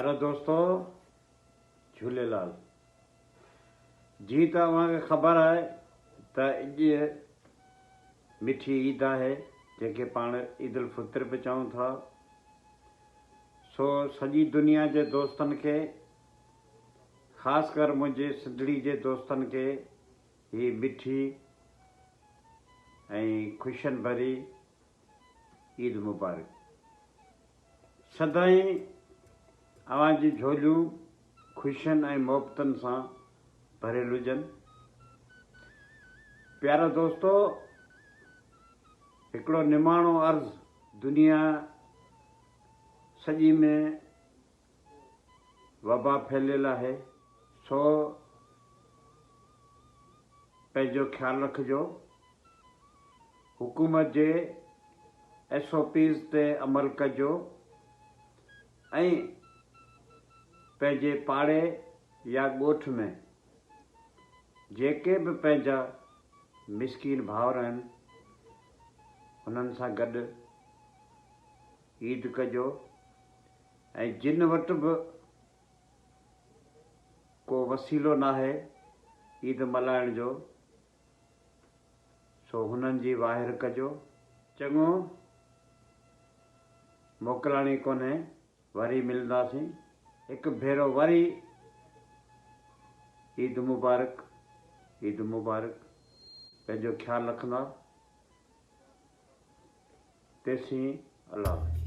प्यारा दोस्तों, झूलेलाल जी। तव्हांखे ख़बर आहे त अॼु मिठी ईद आहे, जंहिंखे पाण ईद उल फितर बि चऊं था। सो सॼी दुनिया जे दोस्तनि खे, ख़ासि कर मुंहिंजे सिंधड़ी जे दोस्तनि खे ही मिठी ऐं ख़ुशियुनि भरी ईद मुबारक। सदाईं अव्हांजी झोलियूं ख़ुशियुनि ऐं मोहबतनि सां भरियल हुजनि। प्यारा दोस्तो, हिकिड़ो निमाणो अर्ज़, दुनिया सॼी में वबा फैलियल आहे, सो पंहिंजो ख़्यालु रखिजो। हुकूमत जे SOPs ते अमल कजो ऐं पंहिंजे पाड़े या ॻोठ में जेके बि पंहिंजा मिसकीन भाउर आहिनि हुननि सां गॾु ईद कजो। ऐं जिन वटि बि को वसीलो नाहे ईद मल्हाइण जो, सो हुननि जी वाहिर कजो। चङो, मोकिलाणी कोन्हे, वरी मिलंदासीं। हिकु भेरो वरी ईद मुबारक, ईद मुबारक। पंहिंजो ख़्यालु रखंदा। तेसीं अल्लाह।